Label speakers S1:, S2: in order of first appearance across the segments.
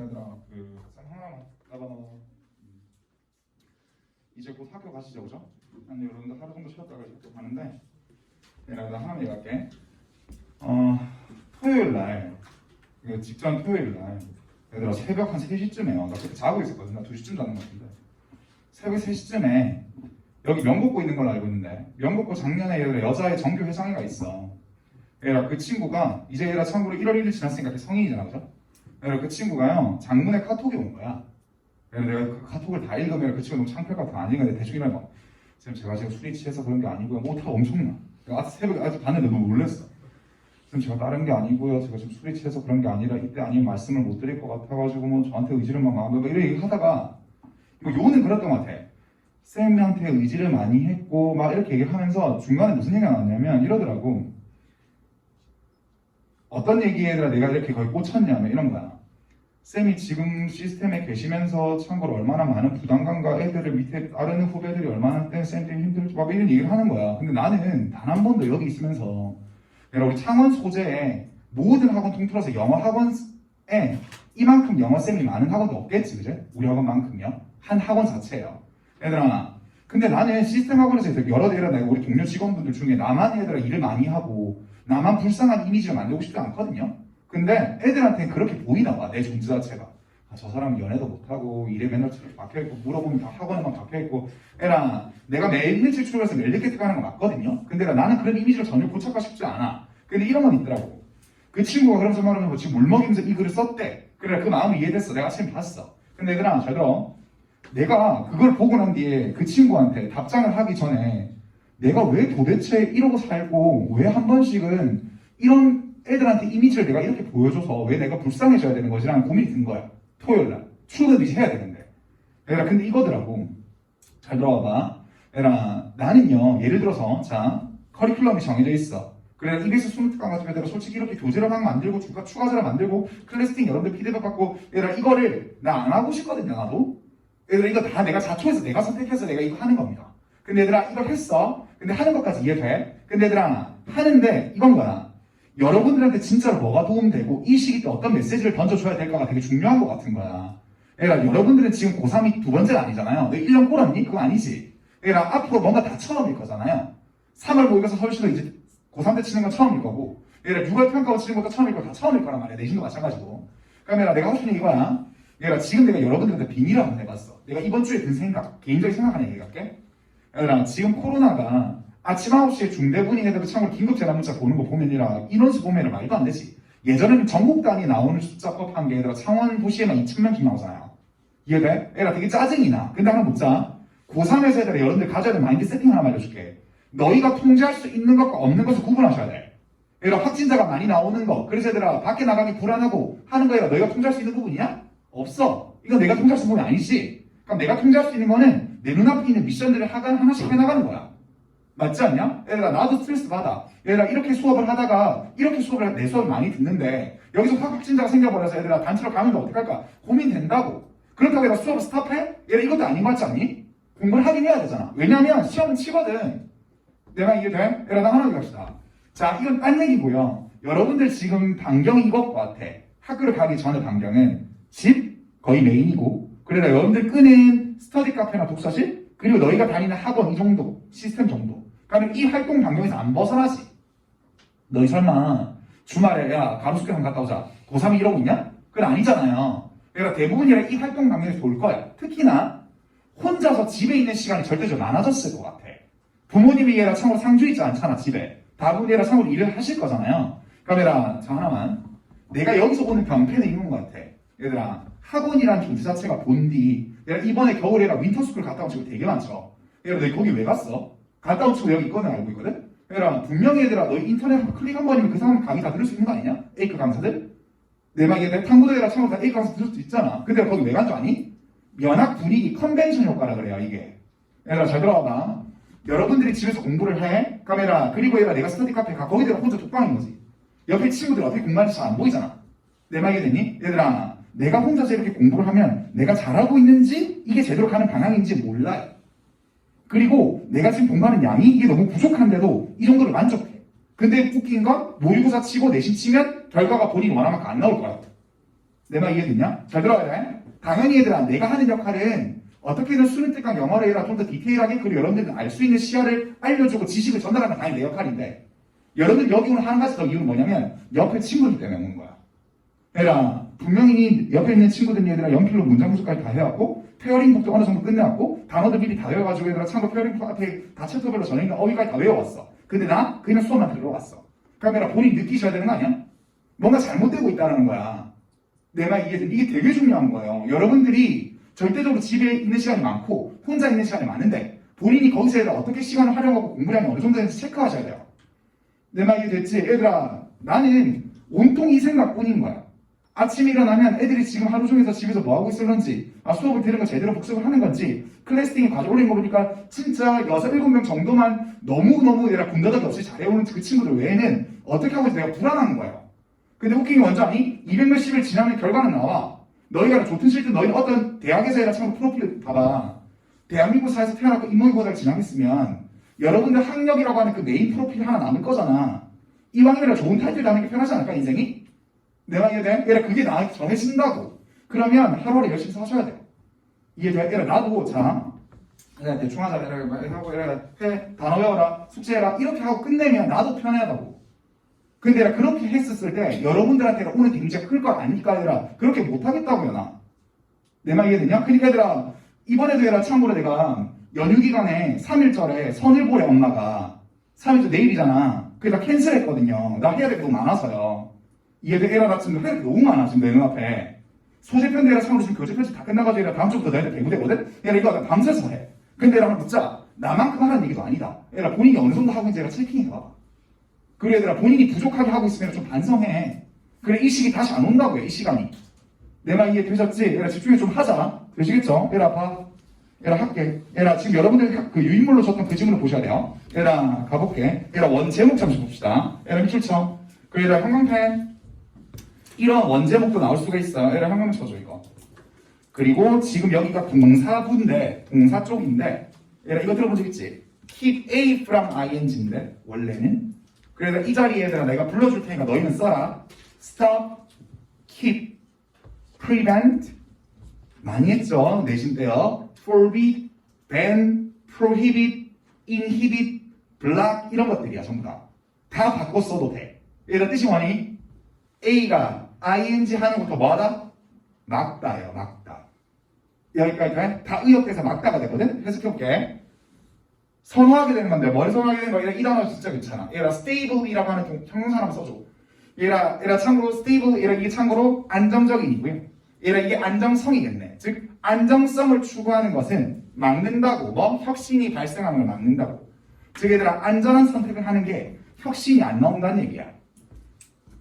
S1: 얘들아 쌤 하나만 나가너 이제 곧 학교 가시죠, 그죠? 근데 여러분들 하루 정도 쉬었다가 이제 또 가는데 얘들아 나 하나만 얘기할게. 토요일 날 직전 토요일 날 얘들아 새벽 한 3시쯤에 나 그때 자고 있었거든. 나 2시쯤 자는 것 같은데 새벽 3시쯤에 여기 명곡고 있는 걸로 알고 있는데 명곡고 작년에 얘들아 여자의 정규 회장회가 있어. 얘들아 그 친구가 이제 얘들아 참고로 1월 1일 지났으니까 성인이잖아, 그죠? 얘들아 그 친구가요 장문에 카톡이 온 거야. 내가 그 카톡을 다 읽으면 그 친구 너무 창피할 것 같아. 안 읽는데 대충 이러면 쌤 제가 지금 술이 취해서 그런 게 아니고요. 뭐 다 엄청나. 내가 새벽에 아직 봤는데 너무 놀랬어. 쌤 제가 다른 게 아니고요. 제가 지금 술이 취해서 그런 게 아니라 이때 아니면 말씀을 못 드릴 것 같아가지고 뭐 저한테 의지를 막 이런 얘기 하다가 이거 요는 그랬던 것 같아. 쌤한테 의지를 많이 했고 막 이렇게 얘기를 하면서 중간에 무슨 얘기가 나왔냐면 이러더라고. 어떤 얘기에 내가 이렇게 거의 꽂혔냐면 이런 거야. 쌤이 지금 시스템에 계시면서 참고로 얼마나 많은 부담감과 애들을 밑에 다른 후배들이 얼마나 쌤 때문에 힘들지 막 이런 얘기를 하는 거야. 근데 나는 단 한 번도 여기 있으면서 내가 우리 창원 소재에 모든 학원 통틀어서 영어 학원에 이만큼 영어쌤이 많은 학원도 없겠지, 그제? 우리 학원만큼요. 한 학원 자체예요. 얘들아, 근데 나는 시스템 학원에서 여러 애들아 내가 우리 동료 직원분들 중에 나만 얘들아 일을 많이 하고 나만 불쌍한 이미지를 만들고 싶지 않거든요. 근데 애들한테 그렇게 보이나 봐, 내 존재 자체가. 아, 저 사람은 연애도 못하고 일에 맨날 박혀있고 물어보면 다 학원에만 박혀있고. 애라 내가 매일 일찍 출근해서 매일 늦게 퇴근하는 거 맞거든요. 근데 나는 그런 이미지를 전혀 고착화 싶지 않아. 근데 이런 건 있더라고. 그 친구가 그러면서 말하면 지금 물 먹이면서 이 글을 썼대. 그래 그 마음이 이해됐어. 내가 아침에 봤어. 근데 얘들아 잘 들어. 내가 그걸 보고 난 뒤에 그 친구한테 답장을 하기 전에 내가 왜 도대체 이러고 살고 왜 한 번씩은 이런 애들한테 이미지를 내가 이렇게 보여줘서 왜 내가 불쌍해져야 되는 거지라는 고민이 든 거야. 토요일날 출근 이제 해야 되는데 얘들아 근데 이거더라고. 잘 들어봐봐. 얘들아 나는요 예를 들어서 자 커리큘럼이 정해져 있어. 그래 EBS 수능특강 같은 애들아 솔직히 이렇게 교재를 막 만들고 추가자료 만들고 클래스팅 여러분들 피드백 받고 얘들아 이거를 나 안 하고 싶거든요. 나도 얘들아 이거 다 내가 자초해서 내가 선택해서 내가 이거 하는 겁니다. 근데 얘들아 이걸 했어. 근데 하는 것까지 이해돼. 근데 얘들아 하는데 이건 거야. 여러분들한테 진짜로 뭐가 도움되고 이 시기 때 어떤 메시지를 던져줘야 될까가 되게 중요한 것 같은 거야. 얘들아 여러분들은 지금 고3이 두 번째가 아니잖아요. 너 1년 꼴았니? 그거 아니지. 얘들아 앞으로 뭔가 다 처음일 거잖아요. 3월 모의고사 서울시도 이제 고3 때 치는 건 처음일 거고 얘들아 6월 평가원 치는 것도 처음일 거고 다 처음일 거란 말이야. 내신도 마찬가지고. 그러면 내가 하고 싶은 이거야. 얘들아 지금 내가 여러분들한테 비밀을 한번 해봤어. 내가 이번 주에 든 생각, 개인적인 생각하는 얘기 할게. 얘들아 지금 코로나가 아침 9시에 중대분이 애들 참고로 긴급재난 문자 보는 거 보면이라 인원수 보면은 말도 안 되지. 예전에는 전국 단위 나오는 숫자법 한 게 얘들아 창원 도시에만 2,000명씩 나오잖아요. 이해돼? 얘들아 되게 짜증이 나. 근데 하나 묻자. 고3에서 얘들아 여러분들 가져야 될 마인드 세팅 하나 알려줄게. 너희가 통제할 수 있는 것과 없는 것을 구분하셔야 돼. 얘들아 확진자가 많이 나오는 거 그래서 얘들아 밖에 나가기 불안하고 하는 거야. 너희가 통제할 수 있는 부분이야? 없어. 이건 내가 통제할 수 있는 부분이 아니지. 그럼 내가 통제할 수 있는 거는 내 눈앞에 있는 미션들을 하나씩 해나가는 거야. 맞지 않냐? 얘들아 나도 스트레스 받아. 얘들아 이렇게 수업을 하다가 이렇게 수업을 내 수업을 많이 듣는데 여기서 확진자가 생겨버려서 얘들아 단체로 가면 어떡할까? 고민된다고. 그렇다고 얘들아 수업을 스탑해? 얘들아 이것도 아닌 것 같지 않니? 공부를 하긴 해야 되잖아. 왜냐면 시험은 치거든. 내 말 이해돼? 얘들아 나 하나 더 합시다. 자 이건 딴 얘기고요. 여러분들 지금 반경이 이것 같아. 학교를 가기 전에 반경은 집 거의 메인이고 그래서 여러분들 끄는 스터디 카페나 독서실 그리고 너희가 다니는 학원 이 정도 시스템 정도. 그러면 이 활동 반경에서 안 벗어나지. 너희 설마 주말에 야 가로수길 한번 갔다 오자 고3이 이러고 있냐? 그건 아니잖아요. 그러니까 대부분이 이 활동 반경에서 돌 거야. 특히나 혼자서 집에 있는 시간이 절대적으로 많아졌을 것 같아. 부모님이 얘라 참고로 상주있지 않잖아 집에. 다분히 얘라 참고로 일을 하실 거잖아요. 그러면 저 하나만 내가 여기서 오는 병폐는 있는 것 같아. 얘들아 학원이라는 존재 자체가 본디 내가 이번에 겨울에 윈터스쿨 갔다 온 친구 되게 많죠. 얘들아 너희 거기 왜 갔어? 갔다 온 친구 여기 있거든 알고 있거든? 얘들아 분명히 얘들아 너희 인터넷 클릭 한 번이면 그 사람 강의 다 들을 수 있는 거 아니냐? A급 강사들? 내 말이 내 탐구대라 참고로 다 A급 강사 들을 수 있잖아. 근데 거기 왜 간 줄 아니? 면학 분위기 컨벤션 효과라 그래요 이게. 얘들아 잘 들어봐봐. 여러분들이 집에서 공부를 해. 카메라 그리고 얘들아 내가 스터디 카페 가. 거기다가 혼자 독방인 거지. 옆에 친구들 어떻게 공부하는지 잘 안 보이잖아. 내 말 이해되니? 얘들아 내가 혼자서 이렇게 공부를 하면 내가 잘하고 있는지 이게 제대로 가는 방향인지 몰라요. 그리고 내가 지금 공부하는 양이 이게 너무 부족한데도 이 정도로 만족해. 근데 웃긴 건 모의고사 치고 내신 치면 결과가 본인이 원하는 만큼 안 나올 거야. 내 말 이해됐냐? 잘 들어야 돼. 당연히 얘들아, 내가 하는 역할은 어떻게든 수능 특강 영어를 해라 좀 더 디테일하게 그리고 여러분들은 알 수 있는 시야를 알려주고 지식을 전달하는 게 당연히 내 역할인데 여러분들 여기 오늘 한 가지 더 이유는 뭐냐면 옆에 친구들 때문에 오는 거야. 얘들아, 분명히 옆에 있는 친구들 얘들아 연필로 문장 구조까지 다 해왔고 페어링북도 어느 정도 끝내왔고 단어들 미리 다 외워가지고 얘들아 참고 페어링북 앞에 다 챕터별로 전해있는 어휘까지 다 외워왔어. 근데 나 그냥 수업만 들어왔어. 그럼 얘들아 본인 느끼셔야 되는 거 아니야? 뭔가 잘못되고 있다는 거야. 내 말 이게 되게 중요한 거예요. 여러분들이 절대적으로 집에 있는 시간이 많고 혼자 있는 시간이 많은데 본인이 거기서 얘들아 어떻게 시간을 활용하고 공부량이 어느 정도 되는지 체크하셔야 돼요. 내 말 이해됐지? 얘들아, 나는 온통 이 생각뿐인 거야. 아침에 일어나면 애들이 지금 하루 종일 집에서 뭐 하고 있을런지, 수업을 들은 거 제대로 복습을 하는 건지, 클래스팅이 가져올린 거 보니까 진짜 6, 7명 정도만 너무너무 얘들아 군더더기 없이 잘해오는 그 친구들 외에는 어떻게 하고 있지 내가 불안한 거예요. 근데 웃긴 게 뭔지 아니? 200몇십일 지나면 결과는 나와. 너희가 좋든 싫든 너희는 어떤 대학에서 얘들아 참고 프로필을 봐봐. 대한민국 사회에서 태어났고 인문고사를 지나겠으면 여러분들 학력이라고 하는 그 메인 프로필 하나 남을 거잖아. 이왕이면 좋은 타이틀 다는 게 편하지 않을까 인생이? 내가 이해돼? 얘라 그게 나한테 정해진다고. 그러면 하루를 열심히 사셔야 돼요. 이해돼? 얘라 나도 자 그냥 대충 하자 이렇게 하고 해 단어 외워라 숙제해라 이렇게 하고 끝내면 나도 편하다고. 근데 얘라 그렇게 했었을 때 여러분들한테 오는 데미지가 클 거 아니까 얘라 그렇게 못하겠다고요 나. 내 말 이해되냐? 그러니까 얘들아 이번에도 얘라 참고로 내가 연휴 기간에 3일절에 선을 보래 엄마가 3일절 내일이잖아. 그래서 캔슬했거든요. 나 해야 될 게 너무 많아서요. 이해돼? 애라 나 지금 해야 될 게 너무 많아 지금 내 눈앞에. 소재편도 얘라 참고로 지금 교재 편집 다 끝나가지고 얘라 다음 주부터 너희들 대구되거든? 얘라 이거 밤새서 해. 근데 얘라 한번 묻자. 나만큼 하라는 얘기도 아니다. 얘라 본인이 어느 정도 하고 있는지 얘라 체킹해봐. 그래 얘들아 본인이 부족하게 하고 있으면 좀 반성해. 그래 이 시기 다시 안 온다고요 이 시간이. 내 말 이해되셨지? 얘라 집중해 좀 하자. 되시겠죠? 얘라 봐. 얘라 할게. 얘라 지금 여러분들 그 유인물로 줬던 그 질문을 보셔야 돼요. 얘라 가볼게. 얘라 원 제목 잠시 봅시다. 얘라 밑줄쳐. 그래 얘라 형광펜. 이런 원 제목도 나올 수가 있어. 얘라 형광펜 쳐줘 이거. 그리고 지금 여기가 동사부인데 동사 쪽인데 얘라 이거 들어본 적 있지? keep A from ing인데 원래는 그래서 이 자리에 얘들아 내가 불러줄 테니까 너희는 써라. stop, keep, prevent 많이 했죠 내신 때요. forbid, ban, prohibit, inhibit, block 이런 것들이야 전부 다 바꿔 써도 돼. 얘들아 뜻이 뭐니? A가 ing 하는 것부터 뭐하다? 막다예요 막다. 여기까지 돼? 다 의역돼서 막다가 되거든? 해석해볼게. 선호하게 되는 건데 머리 선호하게 되는 거 얘라 이 단어 진짜 괜찮아. 얘라 stable이라고 하는 형용사 한번 써줘. 얘라 참고로 stable 얘라 이게 참고로 안정적인이고요. 얘라 이게 안정성이겠네. 즉 안정성을 추구하는 것은 막는다고 뭐 혁신이 발생하는 걸 막는다고. 즉 얘들아 안전한 선택을 하는 게 혁신이 안 나온다는 얘기야.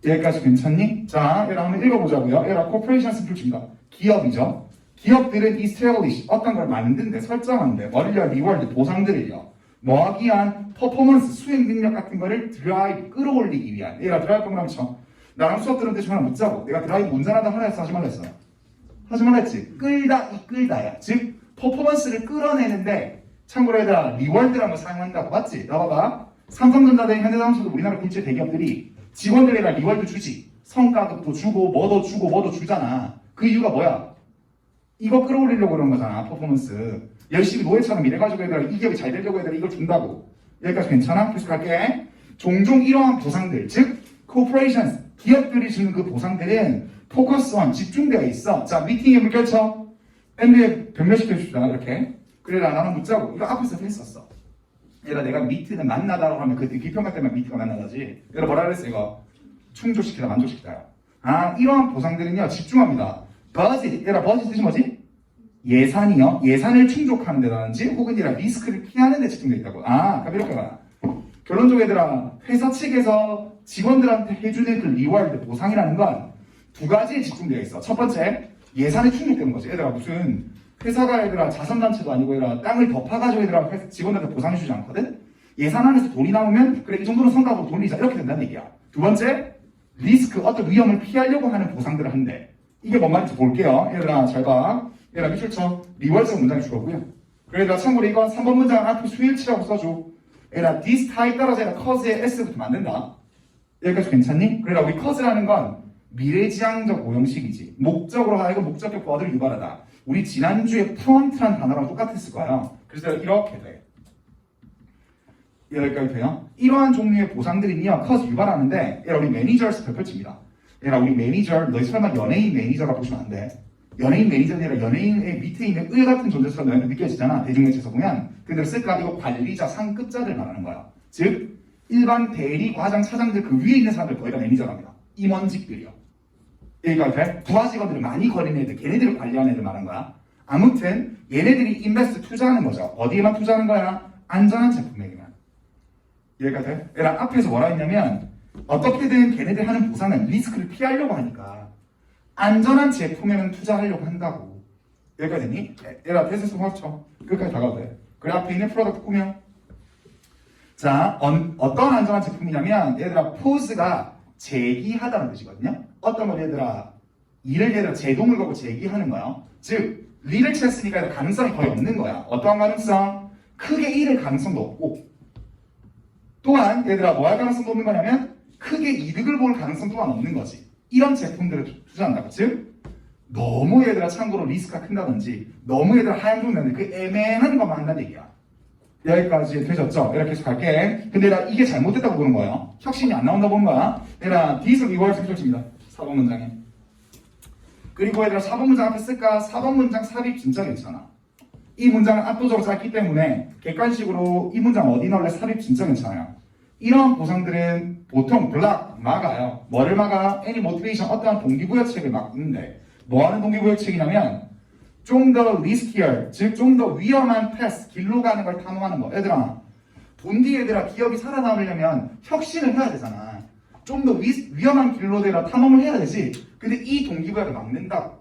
S1: 여기까지 괜찮니? 자 얘라 한번 읽어보자고요. 얘라 corporation simple 기업이죠. 기업들은 establish 어떤 걸 만든데 설정한데 머리와 리워드 보상들을요. 뭐하기 위한 퍼포먼스 수행 능력 같은 거를 드라이브 끌어올리기 위한. 얘가 드라이브 동그라미 쳐. 나랑 수업 들은 데 하나 묻자고. 내가 드라이브 운전하다 하라 해서 하지 말라 했어. 하지 말라 했지. 끌다 이끌다야. 즉 퍼포먼스를 끌어내는데 참고로 얘들아 리워드라는 걸 사용한다고 맞지? 나봐봐. 삼성전자 등 현대자동차도 우리나라 굴지 대기업들이 직원들에게 리워드 주지. 성과급도 주고 뭐도 주고 뭐도 주잖아. 그 이유가 뭐야? 이거 끌어올리려고 그런 거잖아 퍼포먼스. 열심히 노예처럼 일해가지고 얘들아 이 기업이 잘 되려고 얘들아 이걸 준다고. 여기까지 괜찮아? 계속 갈게. 종종 이러한 보상들 즉 corporations 기업들이 주는 그 보상들은 포커스원 집중되어 있어. 자 미팅에 물결쳐 엔드에 변별시켜줍시다 이렇게. 그래 나는 묻자고. 이거 앞에서도 했었어. 얘들아 내가 미트는 만나다라고 하면 그 비평가 때문에 미트가 만나다지. 얘들아 뭐라 그랬어 이거? 충족시키다 만족시키다. 이러한 보상들은요 집중합니다. budget, 얘라 budget 뜻이 뭐지? 예산이요. 예산을 충족하는 데라든지 혹은 얘라 리스크를 피하는 데 집중되어 있다고. 그럼 이렇게 봐. 결론적으로 얘들아 회사 측에서 직원들한테 해주는 그 리워드 보상이라는 건 두 가지에 집중되어 있어. 첫 번째 예산이 충족되는 거지. 얘들아 무슨 회사가 얘들아 자선단체도 아니고 얘들아 땅을 덮어가지고 얘들아 직원들한테 보상해주지 않거든. 예산 안에서 돈이 나오면 그래 이 정도는 성과로 돌리자 이렇게 된다는 얘기야. 두 번째 리스크 어떤 위험을 피하려고 하는 보상들을 한대. 이게 뭔 말인지 볼게요. 얘들아 잘 봐. 얘들아 밑줄쳐. 리워드적 문장이 주어고요. 그래서 참고로 이건 3번 문장 앞에 수일치라고 써줘. 얘들아 this type 따라서 얘들아 cause의 s부터 만든다. 여기까지 괜찮니? 그래서 우리 cause라는 건 미래지향적 오형식이지. 목적으로 하여금 목적격 보어들을 유발하다. 우리 지난주에 프론트란 단어랑 똑같았을 거예요. 그래서 이렇게 돼. 여기까지 돼요? 이러한 종류의 보상들이요, 커서 유발하는데, 얘라 우리 매니저에서 별표칩니다. 얘라 우리 매니저, 너희 설마 연예인 매니저라고 보시면 안 돼. 연예인 매니저는 아니라 연예인의 밑에 있는 의 같은 존재처럼 너희한테 느껴지잖아. 대중매체에서 보면. 근데 쓸까? 이거 관리자, 상급자들 말하는 거야. 즉, 일반 대리, 과장, 차장들 그 위에 있는 사람들 거의 다 매니저랍니다. 임원직들이요. 여기까지 돼? 부하 직원들을 많이 거리는 애들, 걔네들을 관리하는 애들 말하는 거야. 아무튼 얘네들이 인베스트 투자하는 거죠. 어디에만 투자하는 거야? 안전한 제품에게만. 여기까지 돼? 얘랑 앞에서 뭐라 했냐면 어떻게든 걔네들 하는 보상은 리스크를 피하려고 하니까 안전한 제품에만 투자하려고 한다고. 여기까지 됐니? 얘랑 대세서 맞춰. 끝까지 다가도 돼. 그래 앞에 있는 프로덕트 꾸며. 자, 어떤 안전한 제품이냐면 얘들아 포즈가 제기하다는 뜻이거든요. 어떤 걸 얘들아 일을 얘들아 제동을 걸고 제기하는 거야. 즉 리를 쳤으니까 가능성이 거의 없는 거야. 어떠한 가능성? 크게 잃을 가능성도 없고 또한 얘들아 뭐 할 가능성도 없는 거냐면 크게 이득을 볼 가능성 또한 없는 거지. 이런 제품들을 투자한다고. 즉 너무 얘들아 참고로 리스크가 큰다든지 너무 얘들아 하향 조정되는 그 애매한 것만 한다는 얘기야. 여기까지 되셨죠? 이렇게 계속 갈게. 근데 나 이게 잘못됐다고 보는 거예요. 혁신이 안 나온다고 보는 거야. 얘들아 these rewards 혁신입니다. 4번 문장에. 그리고 얘들아 4번 문장 앞에 쓸까? 4번 문장 삽입 진짜 괜찮아. 이 문장은 압도적으로 짧기 때문에 객관식으로 이 문장 어디 넣을래? 삽입 진짜 괜찮아요. 이런 보상들은 보통 블락 막아요. 뭐를 막아? any motivation 어떠한 동기부여책을 막는데 뭐 하는 동기부여책이냐면 좀 더 riskier, 즉 좀 더 위험한 패스, 길로 가는 걸 탐험하는 거. 얘들아 본디 얘들아 기업이 살아남으려면 혁신을 해야 되잖아. 좀 더 위험한 길로대라 탐험을 해야 되지. 근데 이 동기부여를 막는다.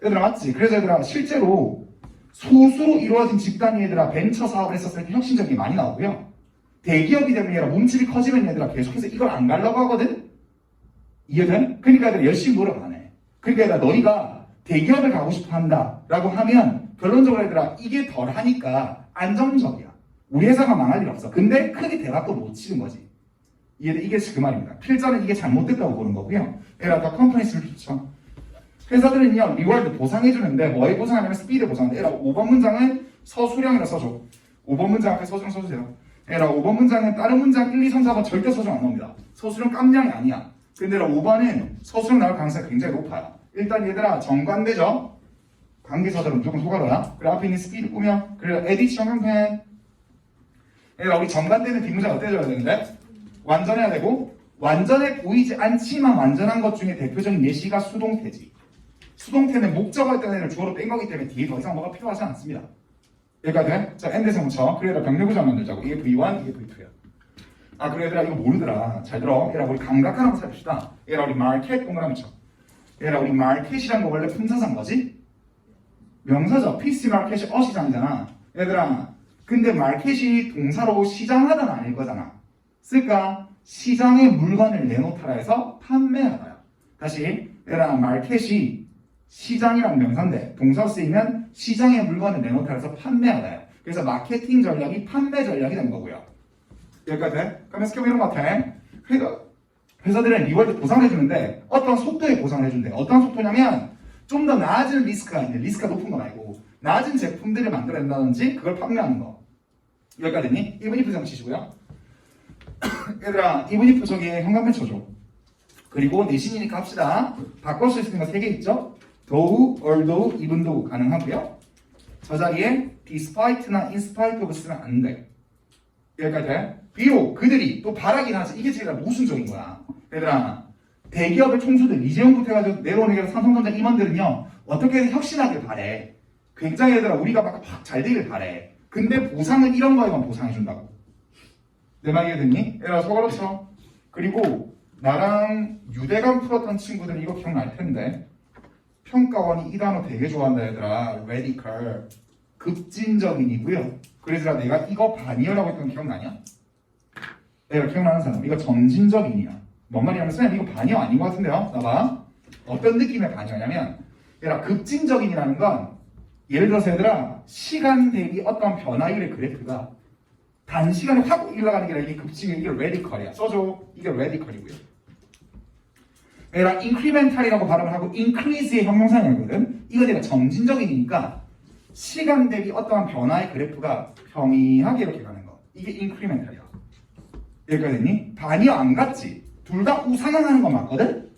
S1: 얘들아 맞지? 그래서 얘들아 실제로 소수로 이루어진 집단이 얘들아 벤처 사업을 했었을 때 혁신적인 게 많이 나오고요. 대기업이 되면 얘들아 몸집이 커지면 얘들아 계속해서 이걸 안 가려고 하거든? 이해돼? 그러니까 얘들아 열심히 노력 안 해. 그러니까 얘들아 너희가 대기업을 가고 싶어 한다 라고 하면 결론적으로 얘들아 이게 덜 하니까 안정적이야. 우리 회사가 망할 일 없어. 근데 크게 대박도 못 치는 거지. 이해돼? 이게 그 말입니다. 필자는 이게 잘못됐다고 보는 거고요. 얘들아 더 컴퍼니스를 좋죠. 회사들은요 리워드 보상해주는데 뭐에 보상하냐면 스피드 보상인데 얘들아 5번 문장은 서술형이라 써줘. 5번 문장 앞에 서술형 써주세요. 얘들아 5번 문장은 다른 문장 1, 2, 3, 4번 절대 서술형 안 나옵니다. 서술형 깜냥이 아니야. 근데 얘들아 5번은 서술형 나올 가능성이 굉장히 높아요. 일단 얘들아 정관되죠? 관계사들은 무조건 소가로야. 그래 앞에 있는 스피드 꾸며. 그래 에디션 형편. 얘들아 우리 정관되는 뒷문장 어때져야 되는데? 완전해야 되고 완전해 보이지 않지만 완전한 것 중에 대표적인 예시가 수동태지. 수동태는 목적어에 따른 애를 주어로 뺀 거기 때문에 뒤에 더 이상 뭐가 필요하지 않습니다. 여기까지 돼? 자 N대서 묻혀. 그래 얘들아 병렬구조 만들자고. 이게 V1 이게 V2야. 아 그래 얘들아 이거 모르더라. 잘 들어. 얘들아 우리 감각 하나 살펴봅시다. 얘들아 우리 마켓 동그라미 쳐. 얘들아 우리 마켓이란 거 원래 품사산 거지? 명사죠. PC 마켓이 어시장이잖아. 얘들아 근데 마켓이 동사로 시장하다는 아닐 거잖아. 쓸까? 시장에 물건을 내놓다라 해서 판매하다야. 다시 얘들아 마켓이 시장이란 명사인데 동사로 쓰이면 시장에 물건을 내놓다라 해서 판매하다야. 그래서 마케팅 전략이 판매 전략이 된 거고요. 여기까지 돼? 그러면 스케줄 이런 거 같아. 회사들은 리워드 보상을 해주는데 어떤 속도에 보상을 해준대. 어떤 속도냐면 좀 더 낮은 리스크가 있는 리스크가 높은 건 아니고 낮은 제품들을 만들어낸다든지 그걸 판매하는 거. 여기까지 됐니? 1분 2분 장치시고요. 얘들아 2분 2분 저기 현관펜 쳐줘. 그리고 내신이니까 합시다. 바꿀 수 있는 거 3개 있죠? though, although, even though 가능하고요. 저 자리에 despite나 in spite of 쓰면 안 돼. 여기까지 돼? 비록 그들이 또 바라긴 하지. 이게 제일 모순적인 거야. 얘들아 대기업의 총수들 이재용부터 해가지고 내려오는 삼성전자 임원들은요 어떻게든 혁신하길 바래. 굉장히 얘들아 우리가 막 잘 되길 바래. 근데 보상은 이런 거에만 보상해준다고. 내 말 이해됐니? 얘들아 속아로 쳐. 그리고 나랑 유대감 풀었던 친구들 이거 기억날 텐데 평가원이 이 단어 되게 좋아한다 얘들아. radical 급진적인이고요. 그래서 내가 이거 반이어라고 했던 거 기억나냐? 내가 기억나는 사람 이거 점진적인이야. 뭔 말이냐면 선생님 이거 반이어 아닌 것 같은데요? 나봐. 어떤 느낌의 반이어냐면 얘들아 급진적인이라는 건 예를 들어서 얘들아 시간 대비 어떤 변화율의 그래프가 단시간에 확 올라가는 게 아니라 이게 급진이 이게 레디컬이야. 써줘. 이게 레디컬이고요. 얘라 incremental이라고 발음을 하고 increase의 형용사형이거든. 이거 내가 점진적이니까 시간 대비 어떠한 변화의 그래프가 평이하게 이렇게 가는 거. 이게 incremental이야. 여기까지 됐니? 반이어 안 같지? 둘 다 우상향하는 건 맞거든?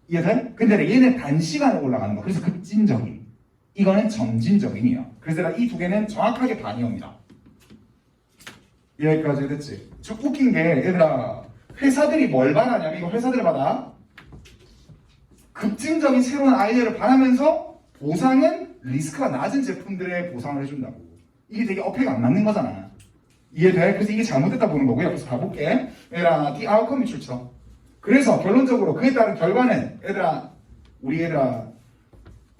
S1: 이해돼? 근데 얘는 단시간에 올라가는 거. 그래서 급진적인. 이거는 점진적인이야. 그래서 내가 이 두 개는 정확하게 반이옵니다. 여기까지 됐지? 좀 웃긴 게 얘들아 회사들이 뭘 바라냐면 이거 회사들 받아 급진적인 새로운 아이디어를 바라면서 보상은 리스크가 낮은 제품들의 보상을 해준다고. 이게 되게 어폐가 안 맞는 거잖아. 이해돼? 그래서 이게 잘못됐다 보는 거고요. 그래서 가볼게. 얘들아, the outcome이 출처. 그래서 결론적으로 그에 따른 결과는 얘들아, 우리 얘들아,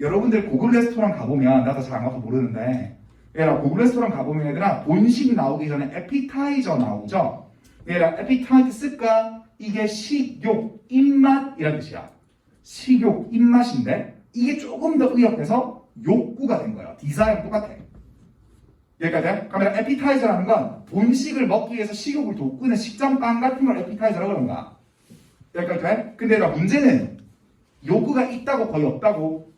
S1: 여러분들 고급 레스토랑 가보면 나도 잘 안 가서 모르는데 얘들아 고급 레스토랑 가보면 얘들아 본식 나오기 전에 에피타이저 나오죠? 얘들아 에피타이트 쓸까? 이게 식욕, 입맛이란 뜻이야. 식욕, 입맛인데 이게 조금 더 의역돼서 욕구가 된 거야. 디자인 똑같아. 여기까지? 그러면 에피타이저라는 건 본식을 먹기 위해서 식욕을 돋구는 식전빵 같은 걸 에피타이저라고 그런 거야. 여기까지 돼? 근데 얘들아 문제는 욕구가 있다고 거의 없다고?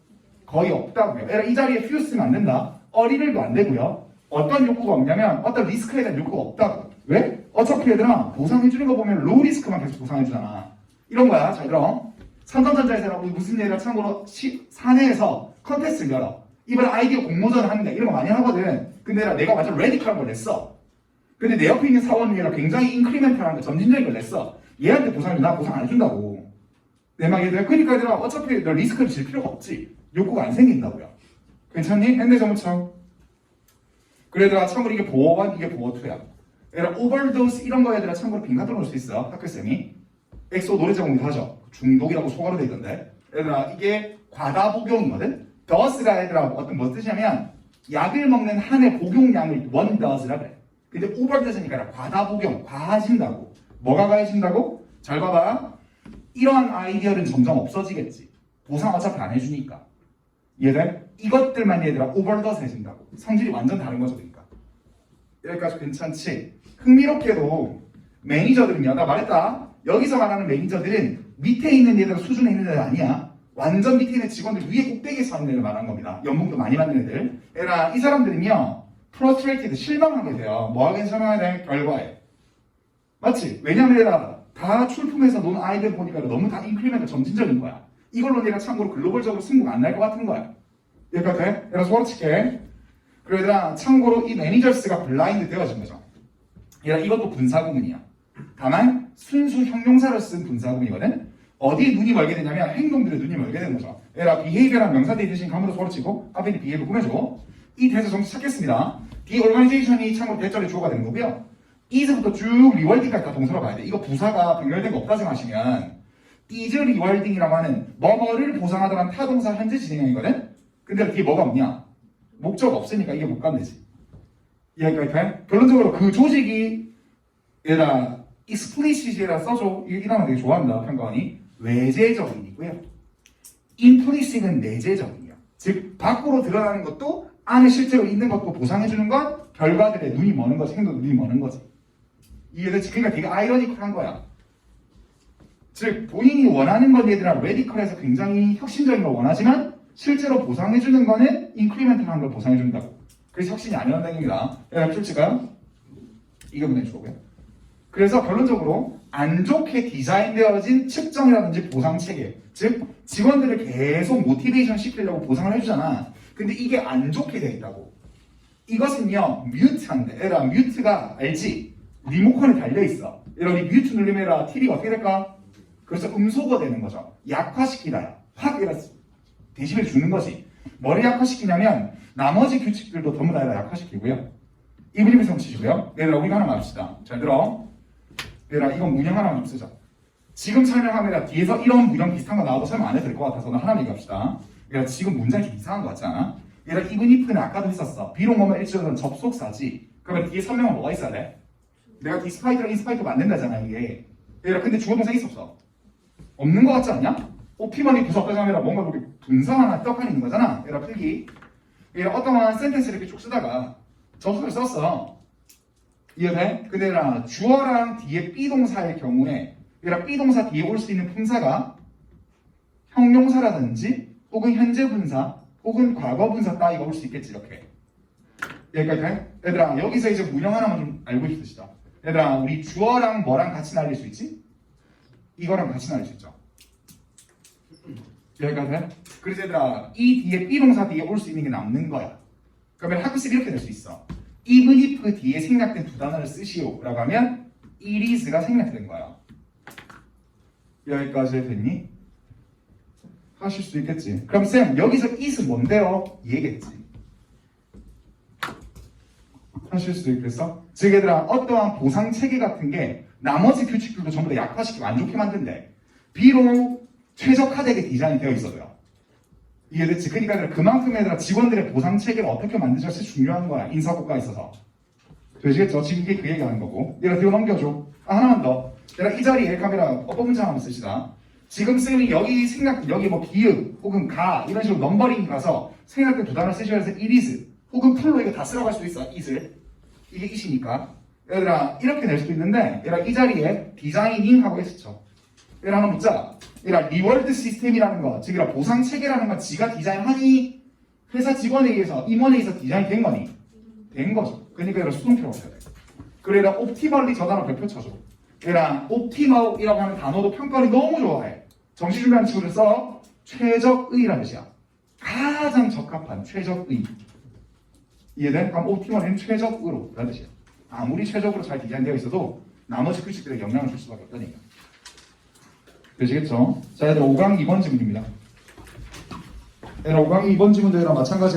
S1: 거의 없다고요. 얘들아 이 자리에 퓨 쓰면 안 된다. 어리를도 안 되고요. 어떤 욕구가 없냐면 어떤 리스크에 대한 욕구가 없다고. 왜? 어차피 얘들아 보상해주는 거 보면 로우 리스크만 계속 보상해주잖아. 이런 거야. 잘 들어. 삼성전자에서 우리 무슨 얘기가 참고로 사내에서 컨테스트를 열어. 이번에 아이디어 공모전 하는데 이런 거 많이 하거든. 근데 내가 완전 레디컬한 걸 냈어. 근데 내 옆에 있는 사원이 굉장히 인크리멘탈한 거 점진적인 걸 냈어. 얘한테 보상해줘. 나 보상 안 해준다고. 내 말 얘들아. 그러니까 얘들아 어차피 너 리스크를 질 필요가 없지. 욕구가 안 생긴다고요. 괜찮니? 현대전무청. 그래도 참고로 이게 보어 1, 이게 보어 2야. 얘들아 오버도스 이런 거 얘들아 참고로 빈칸 넣을 수 있어. 학교쌤이. 엑소 노래 제공도 하죠. 중독이라고 소가로 돼 있던데. 얘들아 이게 과다 복용이거든. 더스가 얘들아 어떤 뭐 뜻이냐면 약을 먹는 한 해 복용량을 원 더스라 그래. 근데 오버도스니까 과다 복용, 과하신다고. 뭐가 과해진다고? 잘 봐봐. 이러한 아이디어는 점점 없어지겠지. 보상 어차피 안 해주니까. 이해돼? 이것들만 얘들아 오버더스 해준다고. 성질이 완전 다른 거죠. 그러니까. 여기까지 괜찮지? 흥미롭게도 매니저들은요. 나 말했다. 여기서 말하는 매니저들은 밑에 있는 얘들 수준에 있는 애들 아니야. 완전 밑에 있는 직원들 위에 꼭대기에서 하는 애들 말하는 겁니다. 연봉도 많이 받는 애들. 얘들아 이 사람들은요. 프러스트레이티드 실망하게 돼요. 뭐하게 실망하게 돼? 결과에. 맞지? 왜냐면 얘들아 다 출품해서 논 아이들 보니까 너무 다 인크리멘트 점진적인 거야. 이걸로 내가 참고로 글로벌적으로 승부가 안 날 것 같은 거야. 여기까지 돼? 얘들아 소리 칠게. 그리고 얘들아 참고로 이 매니저스가 블라인드 되어진 거죠. 얘들아 이것도 분사구문이야. 다만 순수 형용사를 쓴 분사구문이거든. 어디에 눈이 멀게 되냐면 행동들에 눈이 멀게 되는 거죠. 얘들아 behavior란 명사들이 대신 감으로 소리 치고 앞에 있는 behavior 꾸며줘. 이 대에서 정식 찾겠습니다. the organization이 참고로 대절의 주어가 되는 거고요. is부터 쭉 리월딩까지 다 동사로 봐야 돼. 이거 부사가 병렬된 거 없다 생각하시면 is 리월딩이라고 하는 뭐뭐를 보상하더란 타동사 현재 진행형이거든. 근데 뒤에 뭐가 없냐? 목적 없으니까 이게 못 가면 되지. 이해할까요? 돼? 결론적으로 그 조직이 얘들아 explicit이라 써줘. 이 단어 되게 좋아한다. 평가원이. 외재적인이고요. implicit은 내재적이야. 즉 밖으로 드러나는 것도 안에 실제로 있는 것도 보상해주는 건 결과들에 눈이 머는 거지. 행동 눈이 머는 거지. 이해되지? 그러니까 되게 아이러니컬한 거야. 즉 본인이 원하는 건 얘들아 레디컬해서 굉장히 혁신적인 걸 원하지만 실제로 보상해주는 거는 인크리멘탈한 걸 보상해준다고. 그래서 혁신이 아니라는 얘기입니다. 여러분 솔직가요? 이거 보내주고요. 그래서 결론적으로 안 좋게 디자인되어진 측정이라든지 보상 체계, 즉 직원들을 계속 모티베이션 시키려고 보상을 해주잖아. 근데 이게 안 좋게 되어 있다고. 이것은요 뮤트한데, 얘들아 뮤트가 알지? 리모컨에 달려있어. 여러분 이 뮤트 누르면 TV가 어떻게 될까? 그래서 음소거 되는 거죠. 약화시키다야. 확 이라 데시벨 주는 거지. 뭐를 약화시키냐면 나머지 규칙들도 전부 다 약화시키고요. 이분이 성치시고요. 얘들아 우리가 하나 맙시다. 잘 들어. 얘들아 이건 문형 하나만 좀 쓰자. 지금 설명하면 뒤에서 이런 문형 비슷한 거 나와도 설명 안 해도 될 것 같아서 하나만 얘기합시다. 얘들아 지금 문장이 좀 이상한 거 같지 않아? 얘들아 이분 if는 아까도 했었어. 비록 뭐뭐 일치는 접속사지. 그러면 뒤에 설명은 뭐가 있어야 돼? 내가 디스파이트랑 인스파이트 만든다잖아 이게. 얘들아 근데 주어 동사 있어 없어? 없는 거 같지 않냐? 오피머니 부석과장이라 뭔가 그렇게 분사 하나 떡하니 있는 거잖아. 얘들아 필기. 얘들아 어떠한 센텐스를 이렇게 쭉 쓰다가 접속을 썼어. 이해돼? 근데 얘들아 주어랑 뒤에 B동사의 경우에 얘들아 B동사 뒤에 올 수 있는 품사가 형용사라든지 혹은 현재 분사 혹은 과거 분사 따위가 올 수 있겠지. 이렇게 여기까지 돼? 얘들아 여기서 이제 문형 하나만 좀 알고 있으시다. 얘들아 우리 주어랑 뭐랑 같이 날릴 수 있지? 이거랑 같이 날릴 수 있죠. 여기까지 돼? 그래서 얘들아 이 뒤에 비동사 뒤에 올 수 있는 게 남는 거야. 그러면 학습이 이렇게 될 수 있어. even if 뒤에 생략된 두 단어를 쓰시오 라고 하면 it is가 생략된 거야. 여기까지 됐니? 하실 수 있겠지. 그럼 쌤 여기서 it은 뭔데요? 얘겠지. 하실 수 있겠어? 즉 얘들아 어떠한 보상 체계 같은 게 나머지 규칙들도 전부 다 약화시키고 안 좋게 만든대. 비록 최적화되게 디자인이 되어 있어도요. 이해됐지? 그러니까 얘들아, 그만큼 얘들아 직원들의 보상 체계를 어떻게 만드실지 중요한 거야. 인사고과에 있어서. 되시겠죠? 지금 이게 그 얘기하는 거고. 얘들아 뒤로 넘겨줘. 하나만 더. 얘들아 이 자리에 카메라 어법 문장 한번 쓰시다. 지금 쌤이 여기 생각 여기 뭐 기읍 혹은 가 이런 식으로 넘버링 가서 생각된 두 단어 쓰셔야 해서 it is 혹은 풀로 이거 다 쓸어갈 수도 있어. it을. 이게 it이니까. 얘들아 이렇게 낼 수도 있는데 얘들아 이 자리에 디자이닝 하고 했었죠. 얘들아 하나 묻자. 얘들아 리월드 시스템이라는 거 즉 얘들아 보상 체계라는 건 지가 디자인하니 회사 직원에 의해서 임원에 의해서 디자인 된 거니? 된 거죠. 그러니까 얘들아 수동태로 써야 돼. 그래 얘들아 옵티멀리 저 단어 별표 쳐줘. 얘들아 옵티멀이라고 하는 단어도 평가를 너무 좋아해. 정시 준비하는 친구들 써. 최적의라는 뜻이야. 가장 적합한 최적의. 이해돼? 그럼 옵티멀은 최적으로 라는 뜻이야. 아무리 최적으로 잘 디자인되어 있어도 나머지 규칙들에 영향을 줄 수밖에 없다니까. 되시겠죠? 자, 얘들 5강 2번 지문입니다. 얘들 5강 2번 지문도 얘랑 마찬가지야.